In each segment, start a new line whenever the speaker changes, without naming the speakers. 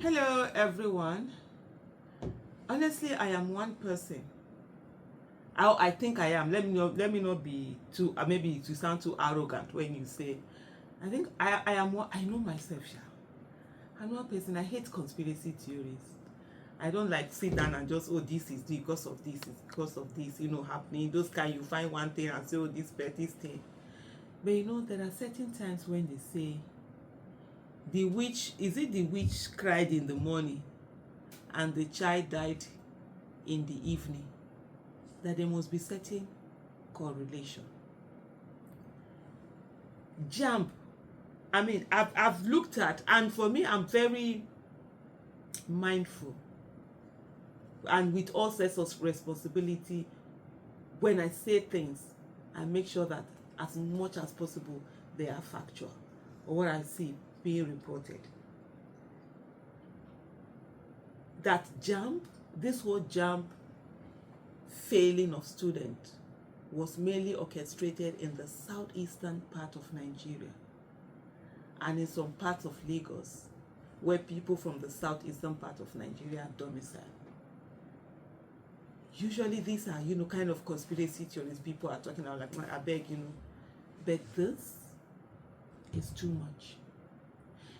Hello everyone. Honestly, I am one person. I think I am. Let me not be too maybe to sound too arrogant when you say I think I am one. I know myself, Sha. I'm one person. I hate conspiracy theories. I don't like sit down and just, oh, this is because of this, it's because of this, happening. Those kind you find one thing and say, oh, this thing. But there are certain times when they say the witch cried in the morning and the child died in the evening, that there must be certain correlation. Jamb, I've looked at, and for me, I'm very mindful and with all sense of responsibility when I say things. I make sure that as much as possible they are factual, or what I see being reported. That Jamb, this whole Jamb failing of students was mainly orchestrated in the southeastern part of Nigeria and in some parts of Lagos where people from the southeastern part of Nigeria are domiciled. Usually these are, kind of conspiracy theories people are talking about, like, I beg, but this is too much.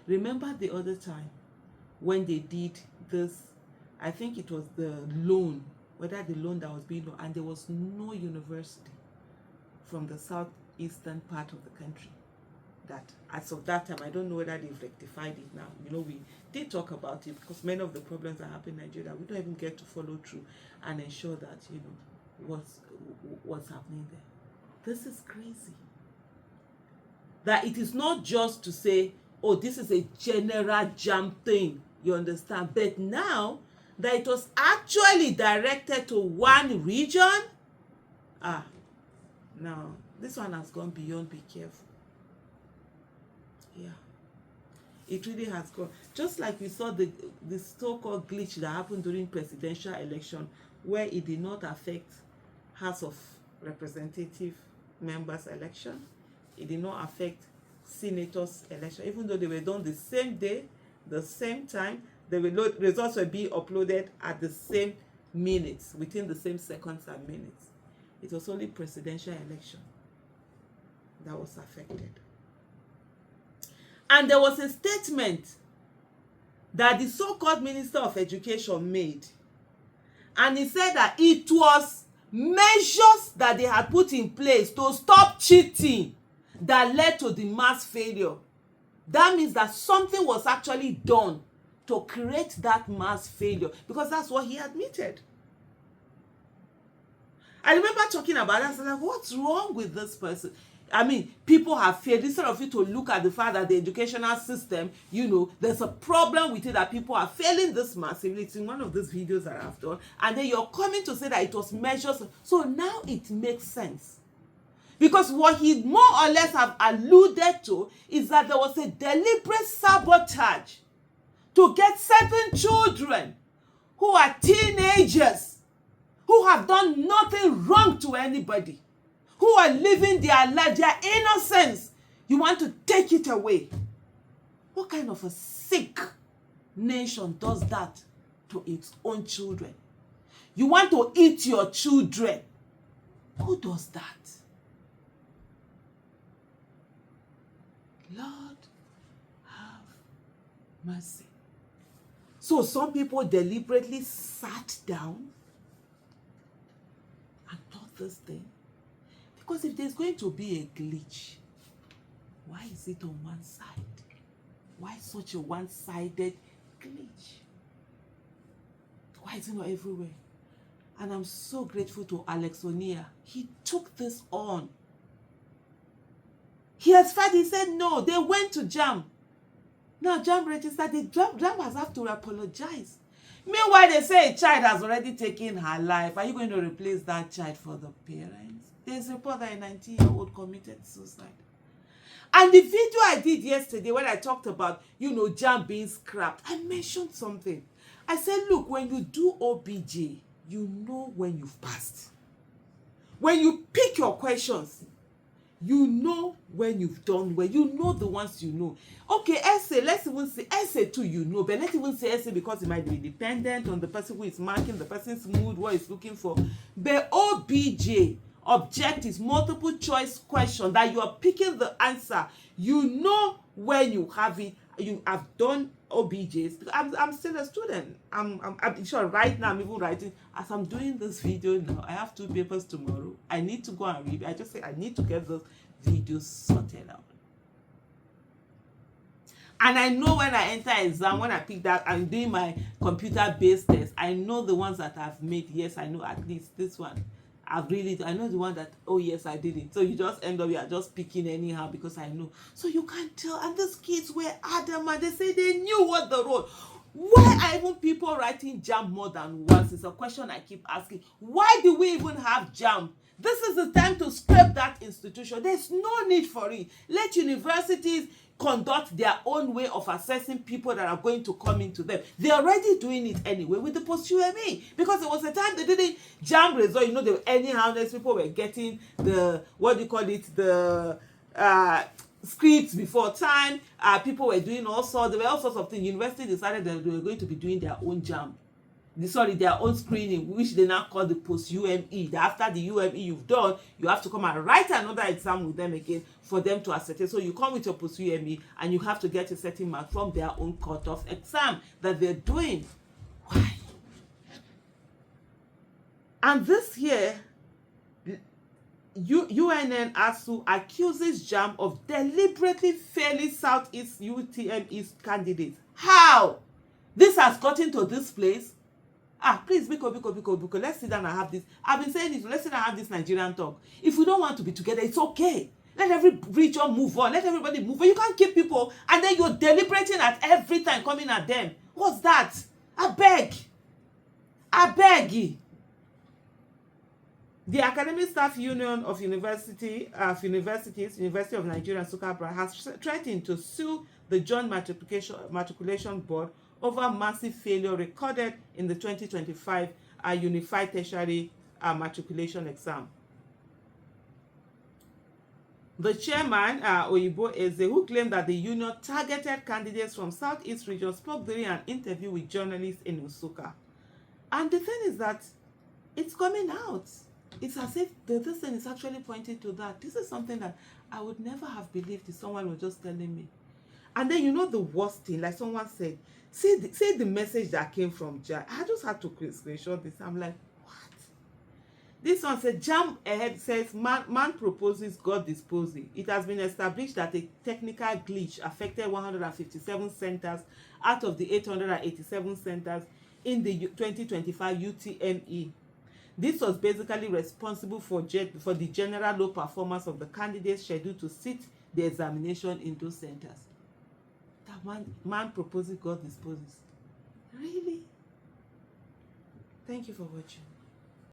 Remember the other time when they did this, I think it was the loan, whether the loan that was being loaned, and there was no university from the southeastern part of the country that, as of that time, I don't know whether they've rectified it now. We did talk about it because many of the problems that happen in Nigeria, we don't even get to follow through and ensure that, what's happening there. This is crazy. That it is not just to say, oh, this is a general Jamb thing, you understand? But now that it was actually directed to one region, now this one has gone beyond be careful. Yeah, it really has gone. Just like we saw the so-called glitch that happened during presidential election, where it did not affect House of Representative members election. It did not affect senators election, even though they were done the same day, the same time. The results were being uploaded at the same minutes, within the same seconds and minutes. It was only presidential election that was affected. And there was a statement that the so-called Minister of Education made. And he said that it was measures that they had put in place to stop cheating that led to the mass failure. That means that something was actually done to create that mass failure, because that's what he admitted. I remember talking about that. I was like, what's wrong with this person? People have failed. Instead of you to look at the fact that the educational system, there's a problem with it, that people are failing this massively. It's in one of these videos that I've done. And then you're coming to say that it was measures. So now it makes sense. Because what he more or less have alluded to is that there was a deliberate sabotage to get certain children who are teenagers, who have done nothing wrong to anybody, who are living their life, their innocence. You want to take it away. What kind of a sick nation does that to its own children? You want to eat your children. Who does that? Lord, have mercy. So some people deliberately sat down and thought this thing. Because if there's going to be a glitch, why is it on one side? Why such a one-sided glitch? Why is it not everywhere? And I'm so grateful to Alex O'Neill. He took this on. He said no, they went to Jamb. Now Jamb registered, Jamb has have to apologize. Meanwhile, they say a child has already taken her life. Are you going to replace that child for the parents? There's a report that a 19-year-old committed suicide. And the video I did yesterday when I talked about, Jamb being scrapped, I mentioned something. I said, look, when you do OBJ, you know when you've passed. When you pick your questions, You know when you've done well. You know the ones you know. Okay, essay, let's even say essay too, you know, but let's even say essay because it might be dependent on the person who is marking, the person's mood, what he's looking for. But OBJ, objectives, multiple choice question, that you are picking the answer. You know when you have it. You have done OBJs. I'm still a student. I'm sure right now I'm even writing. As I'm doing this video now, I have 2 papers tomorrow. I need to go and read. I just say I need to get those videos sorted out. And I know when I enter exam, when I pick that, I'm doing my computer-based test, I know the ones that I've made. Yes, I know at least this one. I know the one that, oh yes, I did it. So you just end up, you are just picking anyhow because I know. So you can't tell. And these kids were adamant. They say they knew what the road. Why are even people writing Jamb more than once? It's a question I keep asking. Why do we even have Jamb? This is the time to scrap that institution. There's no need for it. Let universities conduct their own way of assessing people that are going to come into them. They're already doing it anyway with the post-UME, because it was a time they didn't Jamb result. You know, they anyhow these people were getting the, what do you call it, the scripts before time. People were doing all sorts. There were all sorts of things. University decided that they were going to be doing their own Jamb. Their own screening, which they now call the post-UME. That after the UME you've done, you have to come and write another exam with them again for them to ascertain. So you come with your post-UME and you have to get a certain mark from their own cut-off exam that they're doing. Why? And this year, UNN ASU accuses Jamb of deliberately failing Southeast UTME candidates. How? This has gotten to this place. Please, Biko, let's sit down and have this. I've been saying this, let's sit down and have this Nigerian talk. If we don't want to be together, it's okay. Let every region move on. Let everybody move on. You can't keep people and then you're deliberating at every time coming at them. What's that? I beg. The Academic Staff Union of Universities, University of Nigeria, Nsukka, has threatened to sue the Joint Matriculation Board over massive failure recorded in the 2025 Unified Tertiary Matriculation Exam. The chairman, Oyibo Eze, who claimed that the union targeted candidates from Southeast region, spoke during an interview with journalists in Nsukka. And the thing is that it's coming out. It's as if this thing is actually pointing to that. This is something that I would never have believed if someone was just telling me. And then, you know, the worst thing, like someone said, see the message that came from Jamb. I just had to screenshot this. I'm like, what? This one said, Jamb ahead says, man proposes, God disposes. It has been established that a technical glitch affected 157 centers out of the 887 centers in the 2025 UTME. This was basically responsible for the general low performance of the candidates scheduled to sit the examination in those centers. That man proposes, God disposes. Really? Thank you for watching.